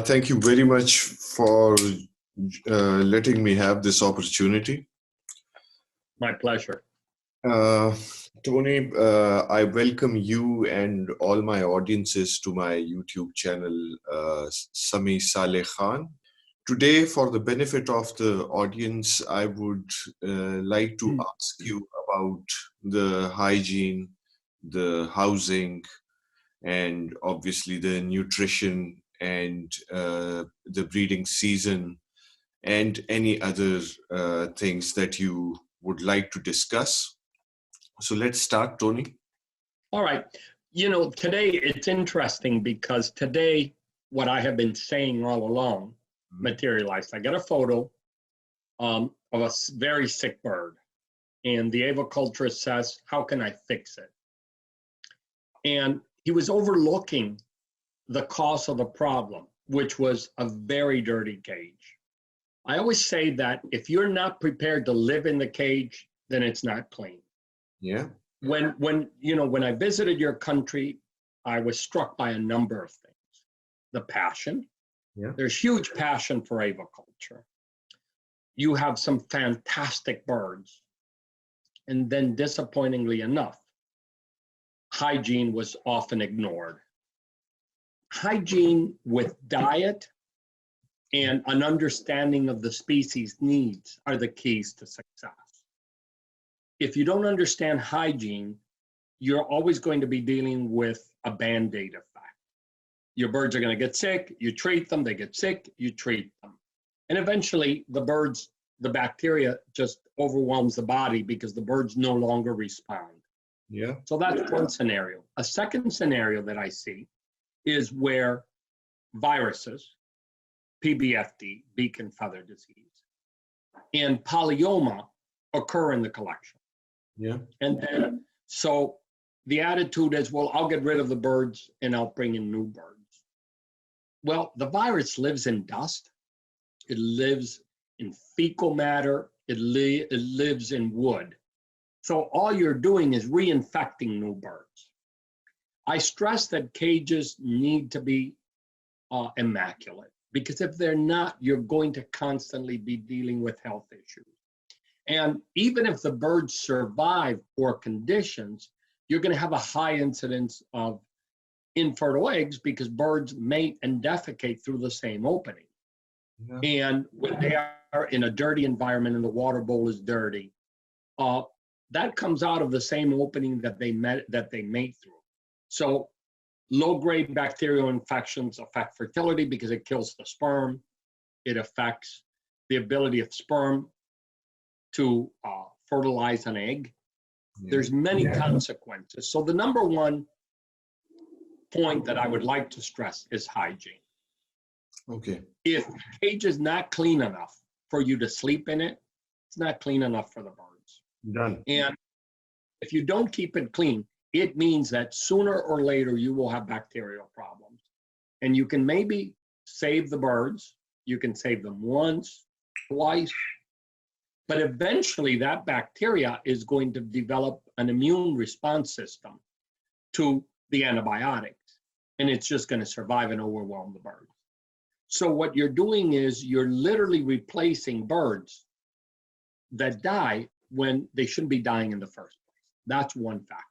Thank you very much for letting me have this opportunity. My pleasure. Tony, I welcome you and all my audiences to my YouTube channel, Sami Saleh Khan. Today, for the benefit of the audience, I would like to ask you about the hygiene, the housing, and obviously the nutrition and the breeding season and any other things that you would like to discuss. So let's start, Tony. All right. You know, today it's interesting because today what I have been saying all along materialized. I got a photo of a very sick bird, and the aviculturist says, how can I fix it? And he was overlooking the cause of the problem, which was a very dirty cage. I always say that if you're not prepared to live in the cage, then it's not clean. Yeah. When I visited your country, I was struck by a number of things. The passion. Yeah. There's huge passion for aviculture. You have some fantastic birds. And then disappointingly enough, hygiene was often ignored. Hygiene with diet and an understanding of the species' needs are the keys to success. If you don't understand hygiene, you're always going to be dealing with a Band-Aid effect. Your birds are going to get sick, you treat them, they get sick, you treat them. And eventually the bacteria just overwhelms the body because the birds no longer respond. Yeah. So that's one scenario. A second scenario that I see is where viruses, PBFD, beak and feather disease, and polyoma occur in the collection. Yeah. And then, so the attitude is, well, I'll get rid of the birds and I'll bring in new birds. Well, the virus lives in dust. It lives in fecal matter. It lives in wood. So all you're doing is reinfecting new birds. I stress that cages need to be immaculate, because if they're not, you're going to constantly be dealing with health issues. And even if the birds survive poor conditions, you're going to have a high incidence of infertile eggs because birds mate and defecate through the same opening. Yeah. And when they are in a dirty environment and the water bowl is dirty, that comes out of the same opening that they mate through. So low-grade bacterial infections affect fertility because it kills the sperm. It affects the ability of sperm to fertilize an egg. Yeah. There's many consequences. So the number one point that I would like to stress is hygiene. Okay. If the cage is not clean enough for you to sleep in it, it's not clean enough for the birds. Done. And if you don't keep it clean, it means that sooner or later you will have bacterial problems. And you can maybe save the birds. You can save them once, twice, but eventually that bacteria is going to develop an immune response system to the antibiotics, and it's just going to survive and overwhelm the birds. So what you're doing is you're literally replacing birds that die when they shouldn't be dying in the first place. That's one factor.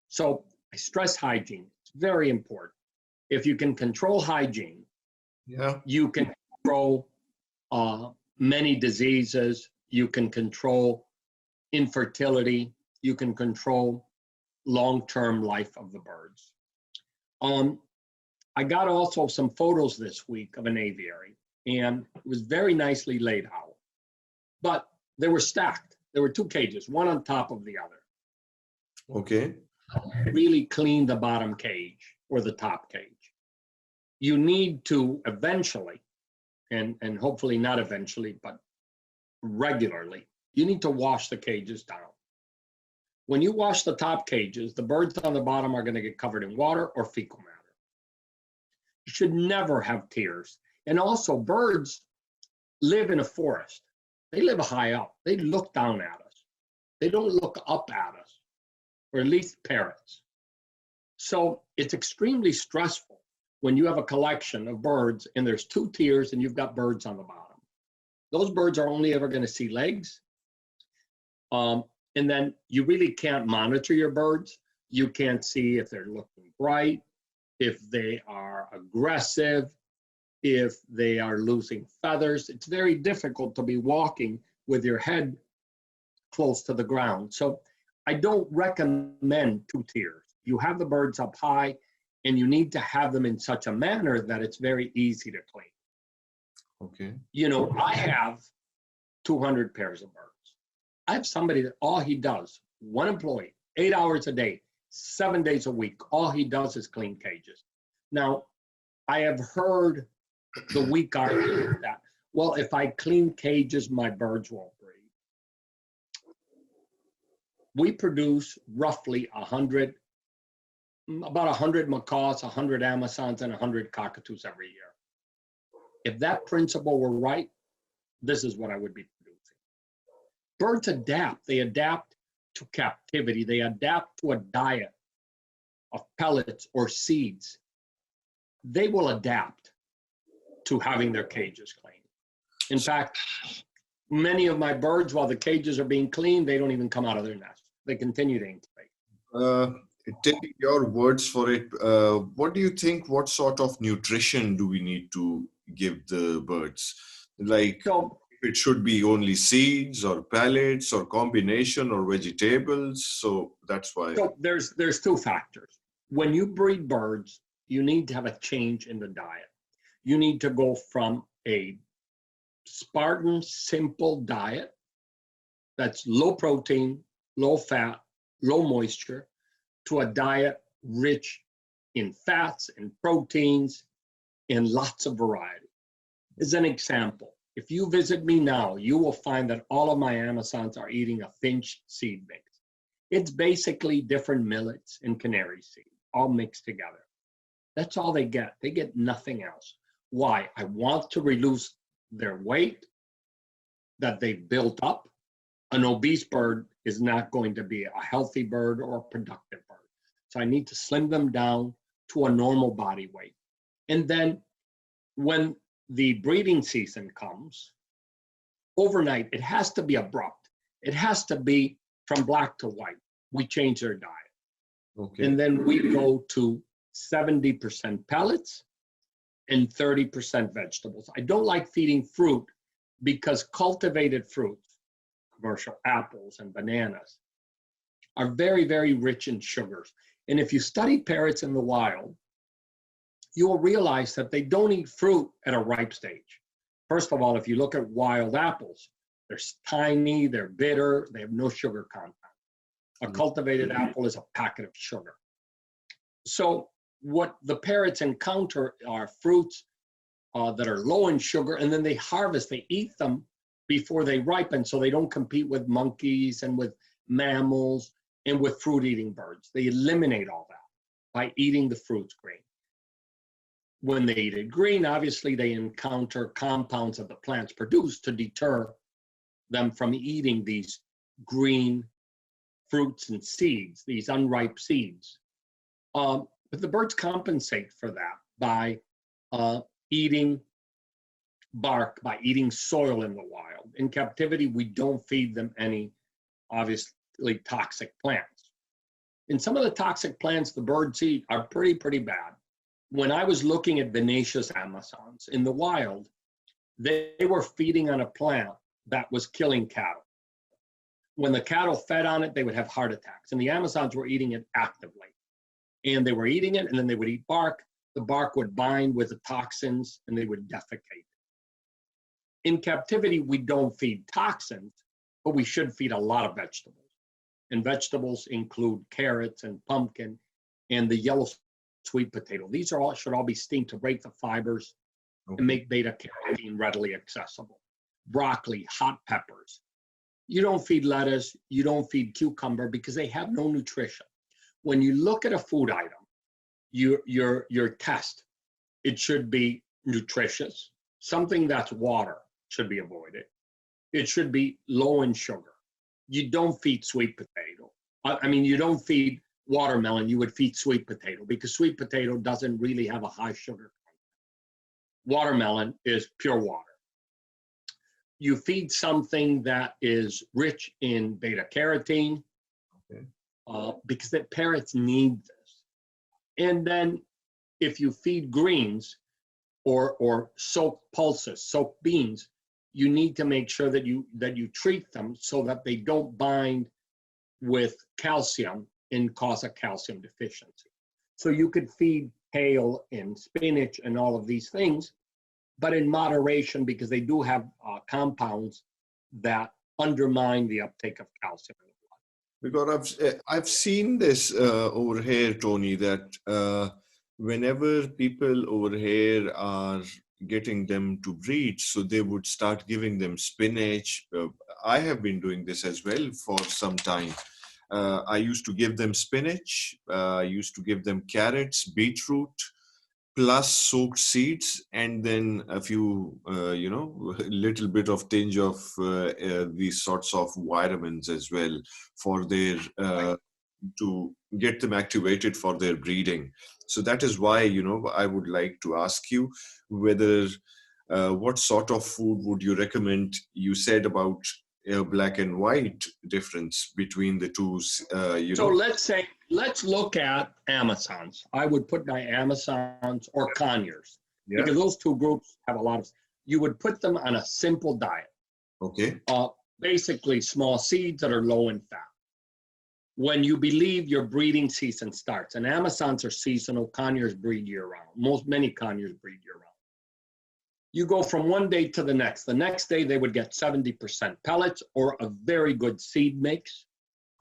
So I stress hygiene. It's very important. If you can control hygiene, you can control many diseases. You can control infertility. You can control long-term life of the birds. I got also some photos this week of an aviary, and it was very nicely laid out. But they were stacked. There were two cages, one on top of the other. Okay. Really clean the bottom cage or the top cage. You need to eventually, and hopefully not eventually, but regularly, you need to wash the cages down. When you wash the top cages, the birds on the bottom are going to get covered in water or fecal matter. You should never have tears. And also, birds live in a forest. They live high up. They look down at us. They don't look up at us, or at least parrots. So it's extremely stressful when you have a collection of birds and there's two tiers and you've got birds on the bottom. Those birds are only ever going to see legs. And then you really can't monitor your birds. You can't see if they're looking bright, if they are aggressive, if they are losing feathers. It's very difficult to be walking with your head close to the ground. So I don't recommend two tiers. You have the birds up high, and you need to have them in such a manner that it's very easy to clean. Okay. You know, I have 200 pairs of birds. I have somebody that all he does, one employee, 8 hours a day, 7 days a week, all he does is clean cages. Now, I have heard the weak argument that, well, if I clean cages, my birds won't breed. We produce roughly about 100 macaws, 100 Amazons, and 100 cockatoos every year. If that principle were right, this is what I would be producing. Birds adapt. They adapt to captivity. They adapt to a diet of pellets or seeds. They will adapt to having their cages cleaned. In fact, many of my birds, while the cages are being cleaned, they don't even come out of their nest. They continue to incubate. Taking your words for it, what do you think? What sort of nutrition do we need to give the birds? Like, So, it should be only seeds or pellets or combination or vegetables. So that's why. so there's two factors. When you breed birds, you need to have a change in the diet. You need to go from a Spartan, simple diet that's low protein, low fat, low moisture, to a diet rich in fats and proteins and lots of variety. As an example, if you visit me now, you will find that all of my Amazons are eating a Finch seed mix. It's basically different millets and canary seed, all mixed together. That's all they get. They get nothing else. Why? I want to reduce their weight that they've built up. An obese bird is not going to be a healthy bird or a productive bird. So I need to slim them down to a normal body weight. And then when the breeding season comes, overnight, it has to be abrupt. It has to be from black to white. We change their diet. Okay. And then we go to 70% pellets and 30% vegetables. I don't like feeding fruit because cultivated fruits, commercial apples and bananas, are very, very rich in sugars. And if you study parrots in the wild, you will realize that they don't eat fruit at a ripe stage. First of all, if you look at wild apples, they're tiny, they're bitter, they have no sugar content. A cultivated apple is a packet of sugar. So what the parrots encounter are fruits that are low in sugar, and then they harvest, they eat them before they ripen, so they don't compete with monkeys and with mammals and with fruit-eating birds. They eliminate all that by eating the fruits green. When they eat it green, obviously they encounter compounds that the plants produce to deter them from eating these green fruits and seeds, these unripe seeds. But the birds compensate for that by eating bark, by eating soil in the wild. In captivity, we don't feed them any, obviously, toxic plants. And some of the toxic plants the birds eat are pretty bad. When I was looking at Venaceous Amazons in the wild, they were feeding on a plant that was killing cattle. When the cattle fed on it, they would have heart attacks. And the Amazons were eating it actively. And they were eating it, and then they would eat bark. The bark would bind with the toxins, and they would defecate. In captivity, we don't feed toxins, but we should feed a lot of vegetables. And vegetables include carrots and pumpkin and the yellow sweet potato. These are all should all be steamed to break the fibers and make beta carotene readily accessible. Broccoli, hot peppers. You don't feed lettuce, you don't feed cucumber because they have no nutrition. When you look at a food item, your test, it should be nutritious. Something that's water should be avoided. It should be low in sugar. You don't feed sweet potato. I mean, you don't feed watermelon, you would feed sweet potato because sweet potato doesn't really have a high sugar content. Watermelon is pure water. You feed something that is rich in beta carotene, Okay. because the parrots need this. And then if you feed greens or soaked pulses, soaked beans, you need to make sure that you treat them so that they don't bind with calcium and cause a calcium deficiency. So you could feed kale and spinach and all of these things, but in moderation because they do have compounds that undermine the uptake of calcium in the blood. Because I've seen this over here, Tony, that whenever people over here are getting them to breed, so they would start giving them spinach. I have been doing this as well for some time. I used to give them spinach. I used to give them carrots, beetroot, plus soaked seeds, and then a few, little bit of tinge of these sorts of vitamins as well for their to get them activated for their breeding. So that is why, I would like to ask you whether what sort of food would you recommend? You said about black and white difference between the two. So let's look at Amazons. I would put my Amazons or Conyers because those two groups have a lot of, you would put them on a simple diet. Okay. Basically small seeds that are low in fat. When you believe your breeding season starts, and Amazons are seasonal, Conyers breed year round. Many Conyers breed year round. You go from one day to the next. The next day they would get 70% pellets or a very good seed mix.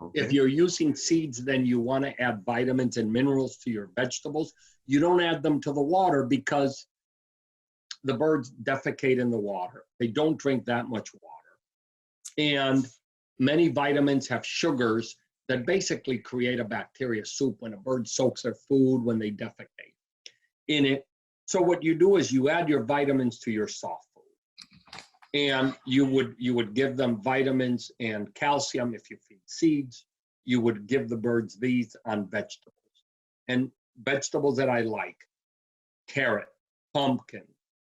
Okay. If you're using seeds, then you want to add vitamins and minerals to your vegetables. You don't add them to the water because the birds defecate in the water. They don't drink that much water. And many vitamins have sugars that basically create a bacteria soup when a bird soaks their food, when they defecate in it. So what you do is you add your vitamins to your soft food. And you would give them vitamins and calcium if you feed seeds. You would give the birds these on vegetables. And vegetables that I like, carrot, pumpkin,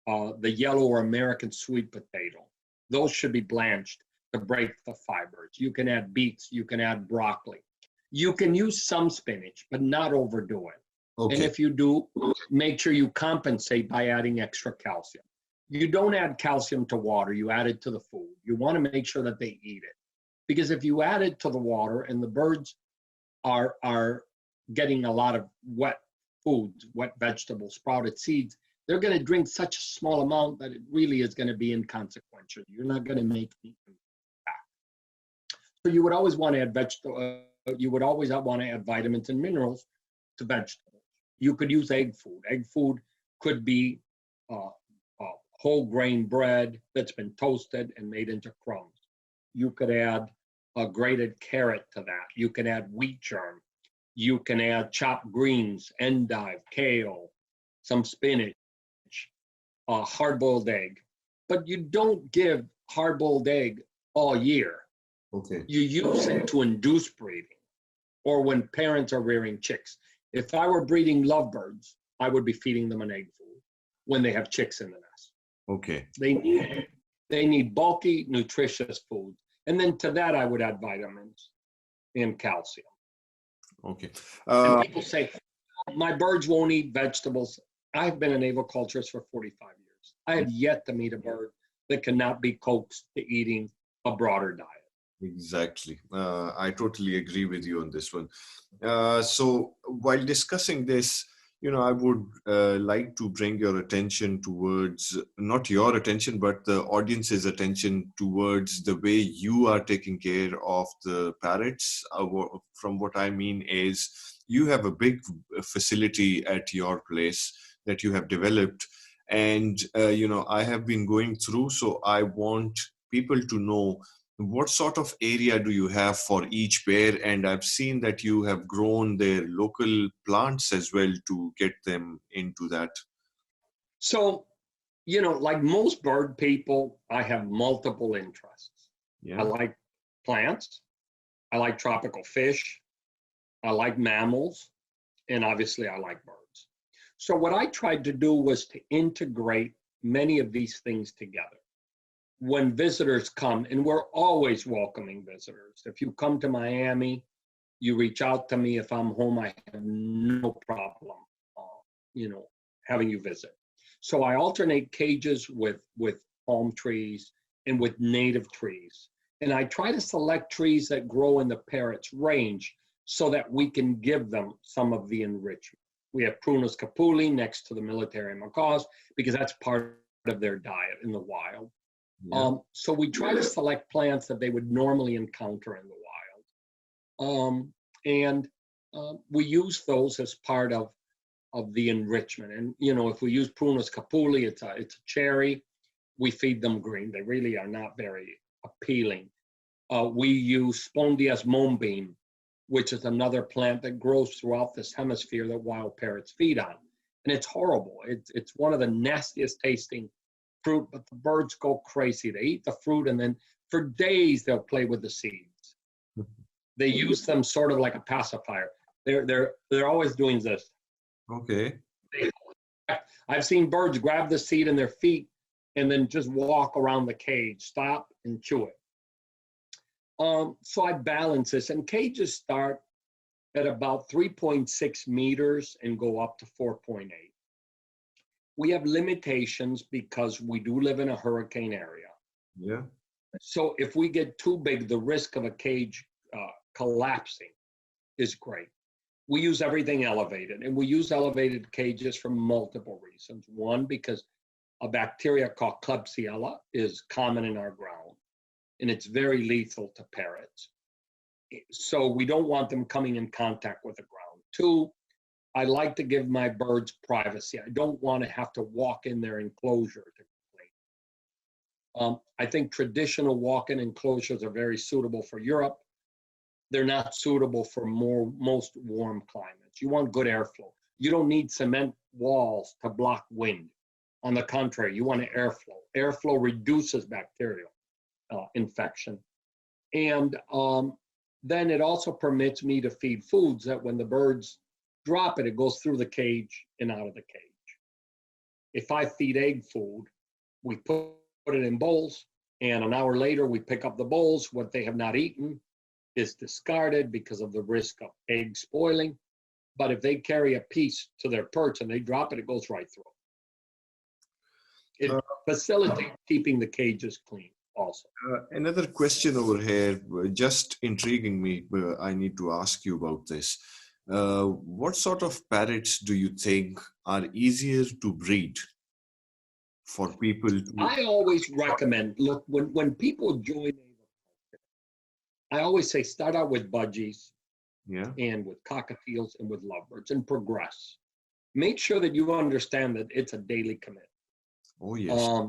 the yellow or American sweet potato. Those should be blanched to break the fibers. You can add beets, you can add broccoli. You can use some spinach, but not overdo it. Okay. And if you do, make sure you compensate by adding extra calcium. You don't add calcium to water, you add it to the food. You want to make sure that they eat it. Because if you add it to the water and the birds are getting a lot of wet foods, wet vegetables, sprouted seeds, they're going to drink such a small amount that it really is going to be inconsequential. You're not going to make them back. So you would always want to add you would always want to add vitamins and minerals to vegetables. You could use egg food. Egg food could be whole grain bread that's been toasted and made into crumbs. You could add a grated carrot to that. You can add wheat germ. You can add chopped greens, endive, kale, some spinach, hard-boiled egg. But you don't give hard-boiled egg all year. Okay. You use it to induce breeding or when parents are rearing chicks. If I were breeding lovebirds, I would be feeding them an egg food when they have chicks in the nest. Okay. They need bulky, nutritious food. And then to that, I would add vitamins and calcium. Okay. And people say, my birds won't eat vegetables. I've been an aviculturist for 45 years. I have yet to meet a bird that cannot be coaxed to eating a broader diet. Exactly. I totally agree with you on this one. So while discussing this, I would like to bring your attention towards, not your attention, but the audience's attention towards the way you are taking care of the parrots. From what I mean is, you have a big facility at your place that you have developed. And, I have been going through, so I want people to know what sort of area do you have for each pair? And I've seen that you have grown their local plants as well to get them into that. So, like most bird people, I have multiple interests. Yeah. I like plants. I like tropical fish. I like mammals, and obviously I like birds. So what I tried to do was to integrate many of these things together. When visitors come, and we're always welcoming visitors. If you come to Miami, you reach out to me. If I'm home, I have no problem, having you visit. So I alternate cages with palm trees and with native trees. And I try to select trees that grow in the parrot's range so that we can give them some of the enrichment. We have Prunus capuli next to the military macaws because that's part of their diet in the wild. Yeah. So we try to select plants that they would normally encounter in the wild. We use those as part of the enrichment. And, if we use Prunus capuli, it's a cherry, we feed them green. They really are not very appealing. We use Spondias moonbeam, which is another plant that grows throughout this hemisphere that wild parrots feed on. And it's horrible. It's one of the nastiest tasting fruit, but the birds go crazy. They eat the fruit, and then for days they'll play with the seeds. They use them sort of like a pacifier. They're always doing this. Okay. I've seen birds grab the seed in their feet and then just walk around the cage, stop and chew it. So I balance this, and cages start at about 3.6 meters and go up to 4.8. We have limitations because we do live in a hurricane area. Yeah. So if we get too big, the risk of a cage collapsing is great. We use everything elevated, and we use elevated cages for multiple reasons. One, because a bacteria called Klebsiella is common in our ground, and it's very lethal to parrots. So we don't want them coming in contact with the ground. Two, I like to give my birds privacy. I don't want to have to walk in their enclosure to clean. I think traditional walk-in enclosures are very suitable for Europe. They're not suitable for most warm climates. You want good airflow. You don't need cement walls to block wind. On the contrary, you want an airflow. Airflow reduces bacterial infection. And then it also permits me to feed foods that when the birds drop it, it goes through the cage and out of the cage. If I feed egg food, we put it in bowls, and an hour later we pick up the bowls. What they have not eaten is discarded because of the risk of egg spoiling. But if they carry a piece to their perch and they drop it, it goes right through. It facilitates keeping the cages clean also. Another question over here, just intriguing me. I need to ask you about this. What sort of parrots do you think are easier to breed for people? I always recommend, look, when people join, I always say start out with budgies, and with cockatiels and with lovebirds, and progress. Make sure that you understand that it's a daily commitment. Oh, yes.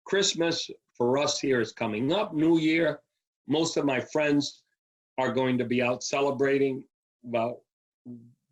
Christmas for us here is coming up, New Year. Most of my friends are going to be out celebrating. Well,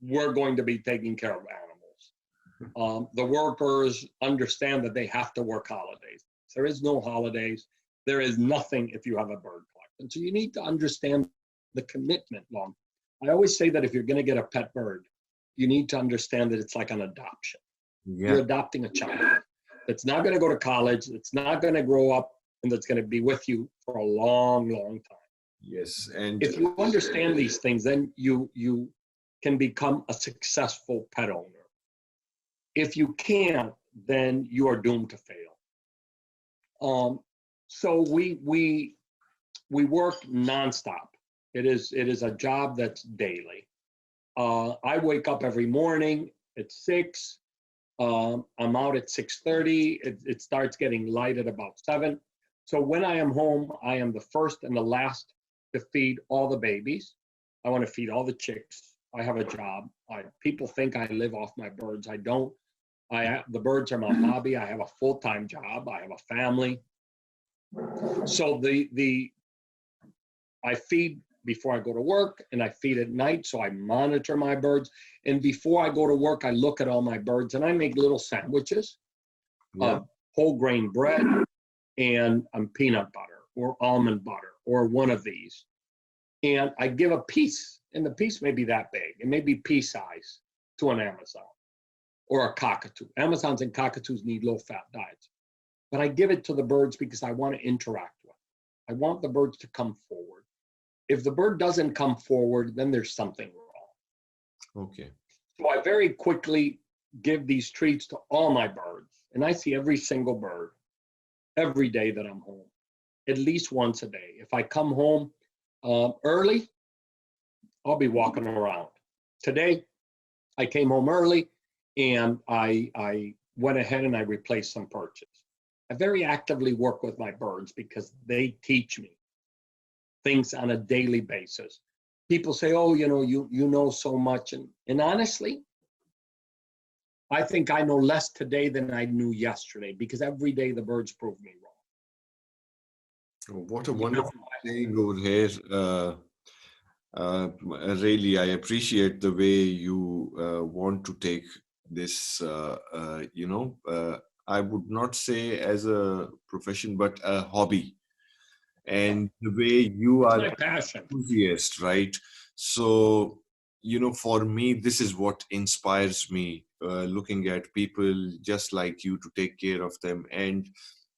we're going to be taking care of animals. The workers understand that they have to work holidays. There is no holidays. There is nothing if you have a bird collection. So you need to understand the commitment long. I always say that if you're going to get a pet bird, you need to understand that it's like an adoption. Yeah. You're adopting a child that's not going to go to college, that's not going to grow up, and that's going to be with you for a long, long time. Yes. And if you understand these things, then you can become a successful pet owner. If you can't, then you are doomed to fail. So we work nonstop. It is a job that's daily. I wake up every morning at 6. I'm out at 6:30. It starts getting light at about 7. So when I am home, I am the first and the last to feed all the babies. I want to feed all the chicks. I have a job. People think I live off my birds. I don't. The birds are my hobby. I have a full-time job. I have a family. So I feed before I go to work, and I feed at night, so I monitor my birds. And before I go to work, I look at all my birds, and I make little sandwiches of whole grain bread and peanut butter or almond butter or one of these. And I give a piece, and the piece may be that big. It may be pea size to an Amazon or a cockatoo. Amazons and cockatoos need low-fat diets. But I give it to the birds because I want to interact with them. I want the birds to come forward. If the bird doesn't come forward, then there's something wrong. Okay. So I very quickly give these treats to all my birds. And I see every single bird every day that I'm home, at least once a day. If I come home early, I'll be walking around. Today, I came home early and I went ahead and I replaced some perches. I very actively work with my birds because they teach me things on a daily basis. People say, oh, you know so much. And honestly, I think I know less today than I knew yesterday because every day the birds prove me wrong. Oh, what a wonderful saying over here. Really, I appreciate the way you want to take this, I would not say as a profession, but a hobby. And the way you are my passion. Enthusiast, right? So, for me, this is what inspires me, looking at people just like you to take care of them. And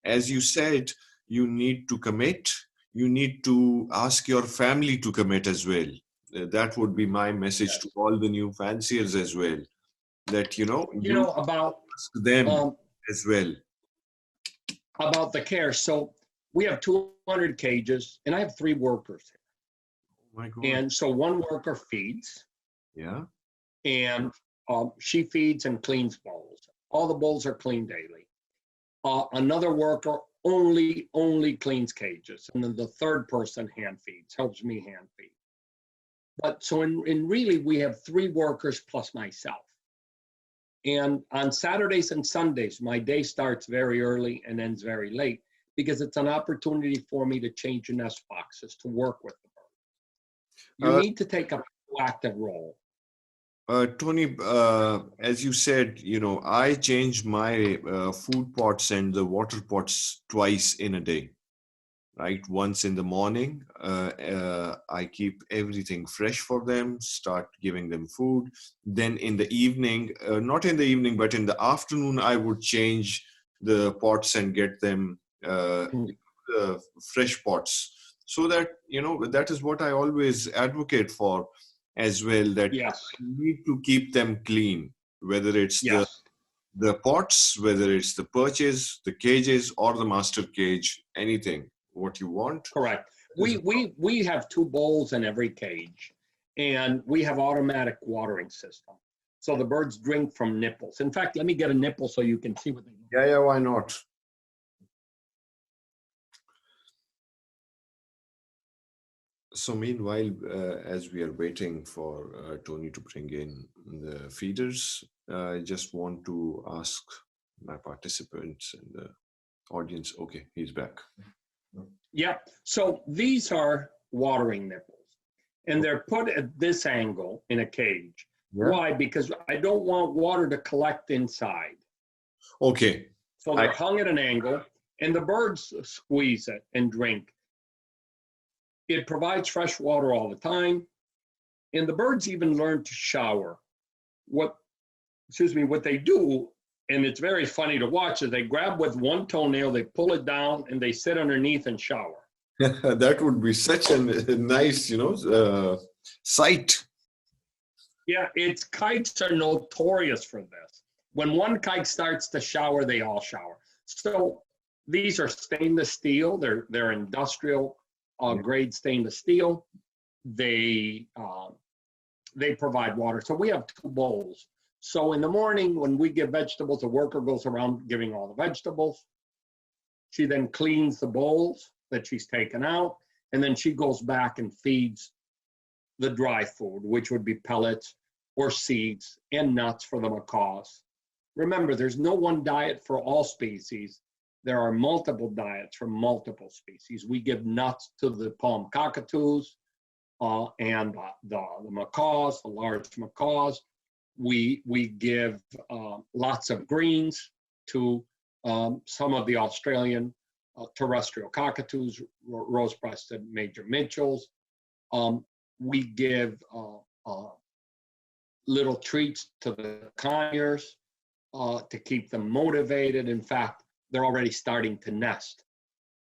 as you said, you need to commit. You need to ask your family to commit as well. That would be my message to all the new fanciers as well. That, About ask them as well. About the care. So we have 200 cages, and I have 3 workers here. Oh my God. And so one worker feeds. Yeah. And she feeds and cleans bowls. All the bowls are cleaned daily. Another worker only cleans cages. And then the third person hand feeds, helps me hand feed. But so in really, we have 3 workers plus myself. And on Saturdays and Sundays, my day starts very early and ends very late because it's an opportunity for me to change the nest boxes, to work with the birds. You need to take a proactive role. Tony, as you said, I change my food pots and the water pots twice in a day, right? Once in the morning, I keep everything fresh for them, start giving them food. Then in the evening, not in the evening, but in the afternoon, I would change the pots and get them fresh pots. So that, that is what I always advocate for as well, that yes, you need to keep them clean, whether it's the pots, whether it's the perches, the cages, or the master cage, anything, what you want. Correct. We have 2 bowls in every cage, and we have automatic watering system. So the birds drink from nipples. In fact, let me get a nipple so you can see what they do. Yeah, why not? So meanwhile, as we are waiting for Tony to bring in the feeders, I just want to ask my participants and the audience. Okay, he's back. Yeah, so these are watering nipples, and they're put at this angle in a cage. Yeah. Why? Because I don't want water to collect inside. Okay. So they're hung at an angle, and the birds squeeze it and drink. It provides fresh water all the time, and the birds even learn to shower. What they do, and it's very funny to watch, is they grab with one toenail, they pull it down, and they sit underneath and shower. That would be such a nice, sight. Yeah, kites are notorious for this. When one kite starts to shower, they all shower. So these are stainless steel. They're industrial grade stainless steel. They provide water. So we have 2 bowls. So in the morning, when we give vegetables, a worker goes around giving all the vegetables. She then cleans the bowls that she's taken out, and then she goes back and feeds the dry food, which would be pellets or seeds and nuts for the macaws. Remember, there's no one diet for all species. There are multiple diets for multiple species. We give nuts to the palm cockatoos and the macaws, the large macaws. We give lots of greens to some of the Australian terrestrial cockatoos, rose-breasted Major Mitchells. We give little treats to the conures to keep them motivated. In fact, they're already starting to nest.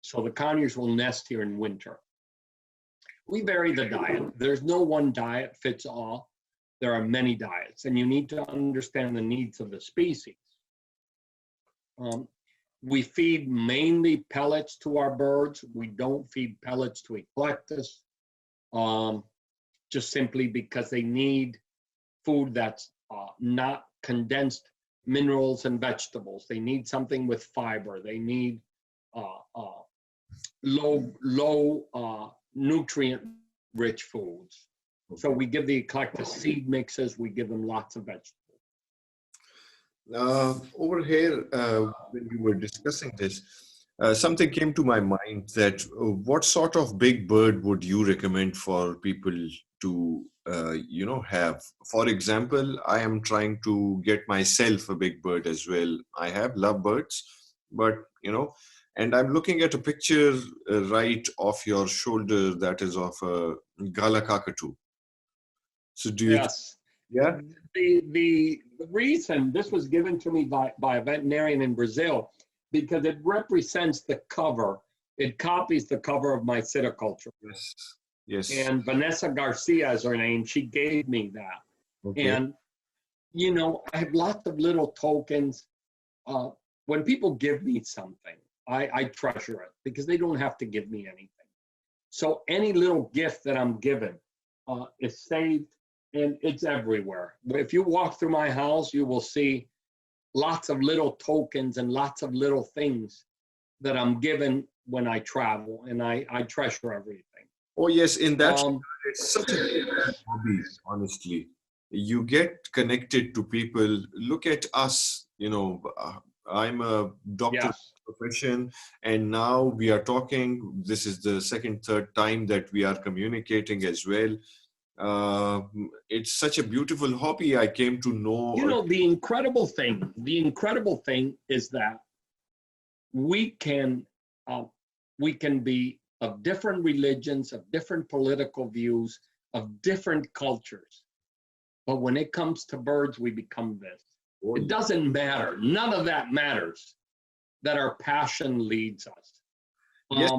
So the conures will nest here in winter. We vary the diet. There's no one diet fits all. There are many diets, and you need to understand the needs of the species. We feed mainly pellets to our birds. We don't feed pellets to eclectus, just simply because they need food that's not condensed minerals and vegetables. They need something with fiber. They need low nutrient-rich foods. So we give the eclectus seed mixes. We give them lots of vegetables. Over here, when you were discussing this, something came to my mind that what sort of big bird would you recommend for people to, have? For example, I am trying to get myself a big bird as well. I have lovebirds, but, and I'm looking at a picture right off your shoulder that is of a Gala cockatoo. So do you? Yes. Yeah. The reason this was given to me by a veterinarian in Brazil, because it represents the cover. It copies the cover of my Citiculture. Yes. Yes. And Vanessa Garcia is her name. She gave me that. Okay. And, I have lots of little tokens. When people give me something, I treasure it because they don't have to give me anything. So any little gift that I'm given is saved. And it's everywhere. If you walk through my house, you will see lots of little tokens and lots of little things that I'm given when I travel, and I treasure everything. Oh yes, in that it's such a hobby, honestly. You get connected to people. Look at us, I'm a doctor. Yes. Profession, and now we are talking. This is the third time that we are communicating as well. It's such a beautiful hobby. I came to know. The incredible thing is that we can be of different religions, of different political views, of different cultures. But when it comes to birds, we become this. Oh, it doesn't matter. None of that matters. That our passion leads us. Yes,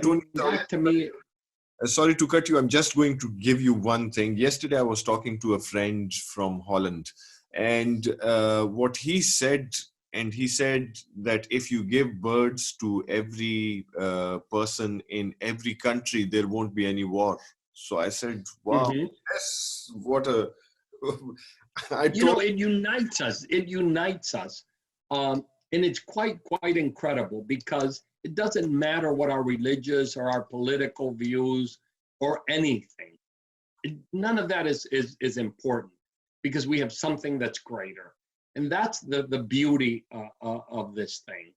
Tony, back to me. Sorry to cut you. I'm just going to give you one thing. Yesterday, I was talking to a friend from Holland, and what he said, that if you give birds to every person in every country, there won't be any war. So I said, wow, yes, what a... It unites us. It unites us. And it's quite incredible because it doesn't matter what our religious or our political views or anything. None of that is important because we have something that's greater. And that's the beauty of this thing.